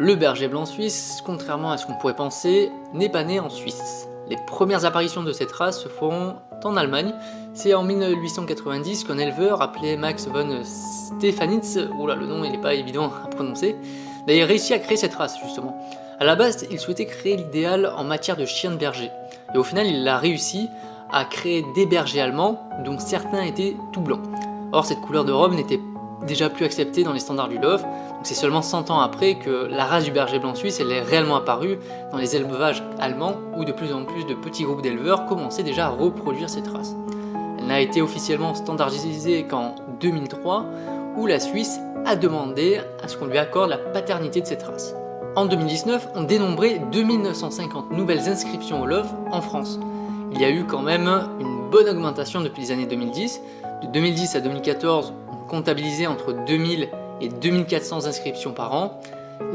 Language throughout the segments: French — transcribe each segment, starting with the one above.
Le berger blanc suisse, contrairement à ce qu'on pourrait penser, n'est pas né en Suisse. Les premières apparitions de cette race se font en Allemagne. C'est en 1890 qu'un éleveur appelé Max von Stefanitz, oula le nom il n'est pas évident à prononcer, a réussi à créer cette race justement. A la base, il souhaitait créer l'idéal en matière de chien de berger. Et au final, il a réussi à créer des bergers allemands dont certains étaient tout blancs. Or, cette couleur de robe n'était déjà plus acceptée dans les standards du LOF. C'est seulement 100 ans après que la race du berger blanc suisse elle est réellement apparue dans les élevages allemands où de plus en plus de petits groupes d'éleveurs commençaient déjà à reproduire cette race. Elle n'a été officiellement standardisée qu'en 2003 où la Suisse a demandé à ce qu'on lui accorde la paternité de cette race. En 2019, on dénombrait 2950 nouvelles inscriptions au LOF en France. Il y a eu quand même une bonne augmentation depuis les années 2010. De 2010 à 2014, on comptabilisait entre 2000 et 2400 inscriptions par an.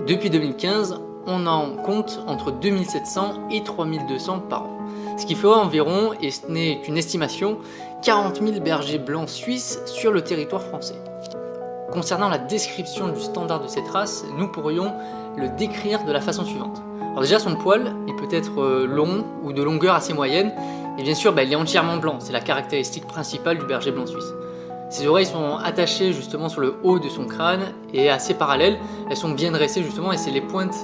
Depuis 2015, on en compte entre 2700 et 3200 par an. Ce qui fera environ, et ce n'est qu'une estimation, 40 000 bergers blancs suisses sur le territoire français. Concernant la description du standard de cette race, nous pourrions le décrire de la façon suivante. Alors déjà, son poil, il peut être long ou de longueur assez moyenne, et bien sûr, il est entièrement blanc, c'est la caractéristique principale du berger blanc suisse. Ses oreilles sont attachées justement sur le haut de son crâne et assez parallèles, elles sont bien dressées justement et c'est les pointes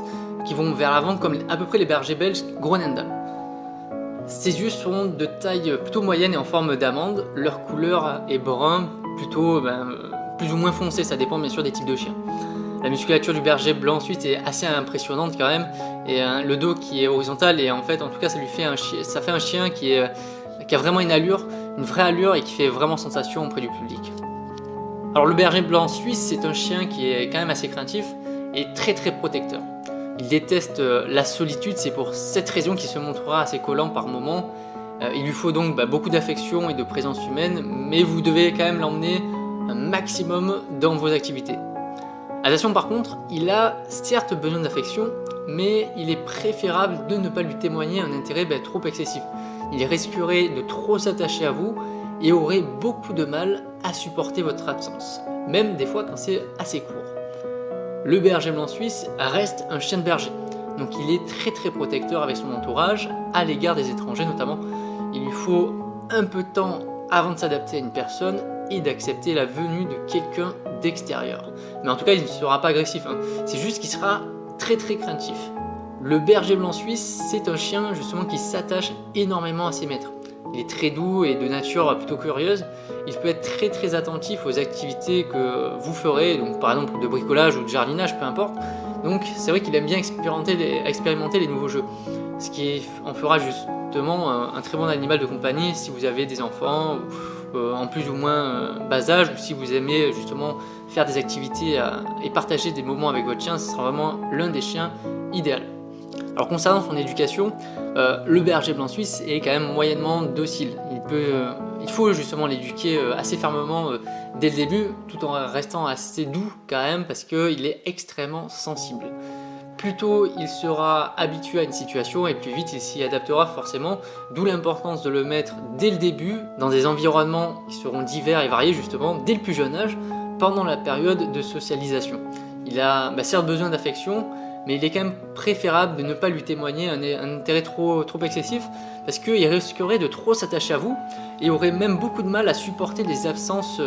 qui vont vers l'avant comme à peu près les bergers belges Groenendael. Ses yeux sont de taille plutôt moyenne et en forme d'amande, leur couleur est brun, plutôt plus ou moins foncé, ça dépend bien sûr des types de chiens. La musculature du berger blanc suisse est assez impressionnante quand même, et le dos qui est horizontal et en fait ça fait un chien qui a vraiment une vraie allure et qui fait vraiment sensation auprès du public. Alors le berger blanc suisse c'est un chien qui est quand même assez craintif et très protecteur. Il déteste la solitude, c'est pour cette raison qu'il se montrera assez collant par moments. Il lui faut donc beaucoup d'affection et de présence humaine, mais vous devez quand même l'emmener un maximum dans vos activités. Attention par contre, il a certes besoin d'affection, mais il est préférable de ne pas lui témoigner un intérêt trop excessif. Il risquerait de trop s'attacher à vous et aurait beaucoup de mal à supporter votre absence, même des fois quand c'est assez court. Le berger blanc suisse reste un chien de berger, donc il est très protecteur avec son entourage, à l'égard des étrangers notamment. Il lui faut un peu de temps avant de s'adapter à une personne et d'accepter la venue de quelqu'un d'extérieur. Mais en tout cas, il ne sera pas agressif, c'est juste qu'il sera très craintif. Le berger blanc suisse, c'est un chien justement qui s'attache énormément à ses maîtres. Il est très doux et de nature plutôt curieuse. Il peut être très attentif aux activités que vous ferez, donc par exemple de bricolage ou de jardinage, peu importe. Donc c'est vrai qu'il aime bien expérimenter les nouveaux jeux, ce qui en fera justement un très bon animal de compagnie si vous avez des enfants en plus ou moins bas âge, ou si vous aimez justement faire des activités et partager des moments avec votre chien, ce sera vraiment l'un des chiens idéal. Alors concernant son éducation, le berger blanc suisse est quand même moyennement docile. Il faut justement l'éduquer assez fermement dès le début, tout en restant assez doux quand même, parce qu'il est extrêmement sensible. Plus tôt il sera habitué à une situation et plus vite il s'y adaptera forcément, d'où l'importance de le mettre dès le début, dans des environnements qui seront divers et variés justement, dès le plus jeune âge, pendant la période de socialisation. Il a certes besoin d'affection, mais il est quand même préférable de ne pas lui témoigner un intérêt trop excessif, parce qu'il risquerait de trop s'attacher à vous et aurait même beaucoup de mal à supporter les absences,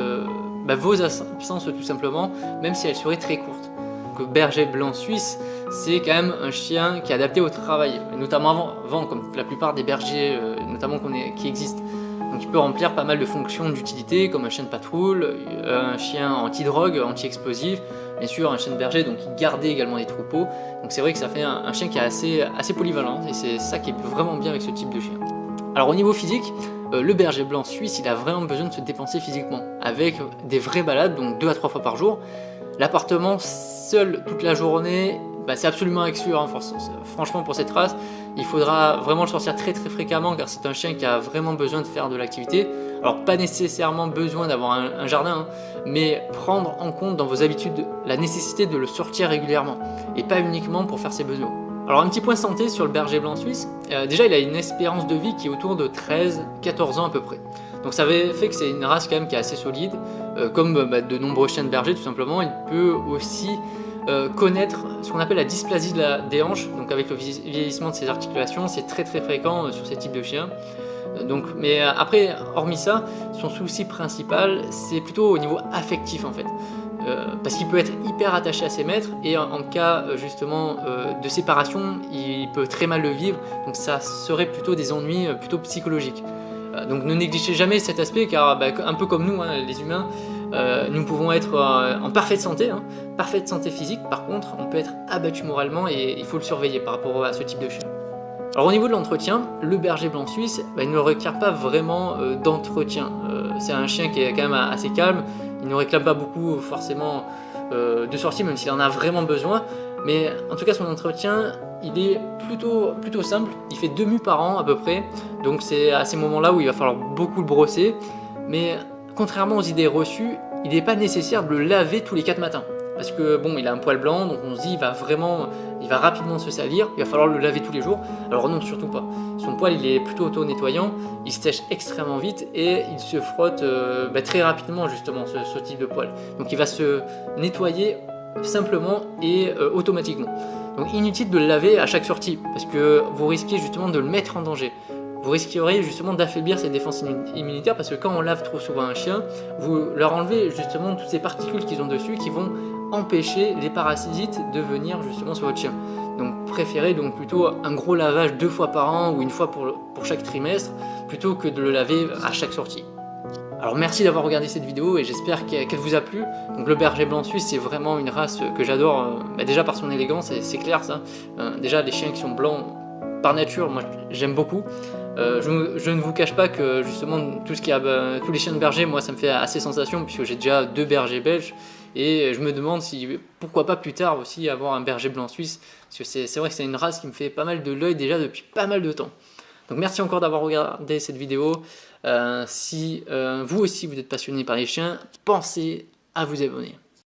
vos absences tout simplement, même si elles seraient très courtes. Donc, berger blanc suisse, c'est quand même un chien qui est adapté au travail, notamment avant comme la plupart des bergers notamment qui existent. Donc il peut remplir pas mal de fonctions d'utilité comme un chien de patrouille, un chien anti-drogue, anti-explosif, bien sûr un chien de berger donc il gardait également des troupeaux. Donc c'est vrai que ça fait un chien qui est assez polyvalent et c'est ça qui est vraiment bien avec ce type de chien. Alors au niveau physique, le berger blanc suisse il a vraiment besoin de se dépenser physiquement avec des vraies balades, donc 2 à 3 fois par jour. L'appartement seul toute la journée, c'est absolument exclu, franchement pour cette race, il faudra vraiment le sortir très fréquemment car c'est un chien qui a vraiment besoin de faire de l'activité. Alors pas nécessairement besoin d'avoir un jardin, mais prendre en compte dans vos habitudes la nécessité de le sortir régulièrement et pas uniquement pour faire ses besoins. Alors un petit point santé sur le berger blanc suisse, déjà il a une espérance de vie qui est autour de 13-14 ans à peu près. Donc ça fait que c'est une race quand même qui est assez solide, comme de nombreux chiens de berger tout simplement. Il peut aussi connaître ce qu'on appelle la dysplasie des hanches, donc avec le vieillissement de ses articulations, c'est très fréquent sur ces types de chiens. Mais après, hormis ça, son souci principal, c'est plutôt au niveau affectif en fait. Parce qu'il peut être hyper attaché à ses maîtres et en cas justement de séparation, il peut très mal le vivre, donc ça serait plutôt des ennuis plutôt psychologiques. Donc ne négligez jamais cet aspect car un peu comme nous, hein, les humains, nous pouvons être en parfaite santé physique, par contre on peut être abattu moralement et il faut le surveiller par rapport à ce type de chien. Alors au niveau de l'entretien, le berger blanc suisse, il ne requiert pas vraiment d'entretien. C'est un chien qui est quand même assez calme, il ne réclame pas beaucoup forcément de sortie, même s'il en a vraiment besoin. Mais en tout cas son entretien, il est plutôt simple, il fait 2 mues par an à peu près. Donc c'est à ces moments-là où il va falloir beaucoup le brosser. Mais contrairement aux idées reçues, il n'est pas nécessaire de le laver tous les 4 matins. Parce que bon, il a un poil blanc, donc on se dit il va rapidement se salir, il va falloir le laver tous les jours. Alors non, surtout pas. Son poil, il est plutôt auto-nettoyant, il se sèche extrêmement vite et il se frotte très rapidement justement ce type de poil. Donc il va se nettoyer simplement et automatiquement. Donc inutile de le laver à chaque sortie, parce que vous risquez justement de le mettre en danger. Vous risqueriez justement d'affaiblir ses défenses immunitaires, parce que quand on lave trop souvent un chien, vous leur enlevez justement toutes ces particules qu'ils ont dessus qui vont empêcher les parasites de venir justement sur votre chien. Donc préférez donc plutôt un gros lavage 2 fois par an ou 1 fois pour chaque trimestre, plutôt que de le laver à chaque sortie. Alors merci d'avoir regardé cette vidéo et j'espère qu'elle vous a plu. Donc le berger blanc suisse, c'est vraiment une race que j'adore, déjà par son élégance, c'est clair ça. Déjà les chiens qui sont blancs par nature, moi j'aime beaucoup. Je ne vous cache pas que justement tous les chiens de berger, moi ça me fait assez sensation, puisque j'ai déjà 2 bergers belges et je me demande si pourquoi pas plus tard aussi avoir un berger blanc suisse, parce que c'est vrai que c'est une race qui me fait pas mal de l'œil déjà depuis pas mal de temps. Donc merci encore d'avoir regardé cette vidéo. Si vous aussi vous êtes passionné par les chiens, pensez à vous abonner.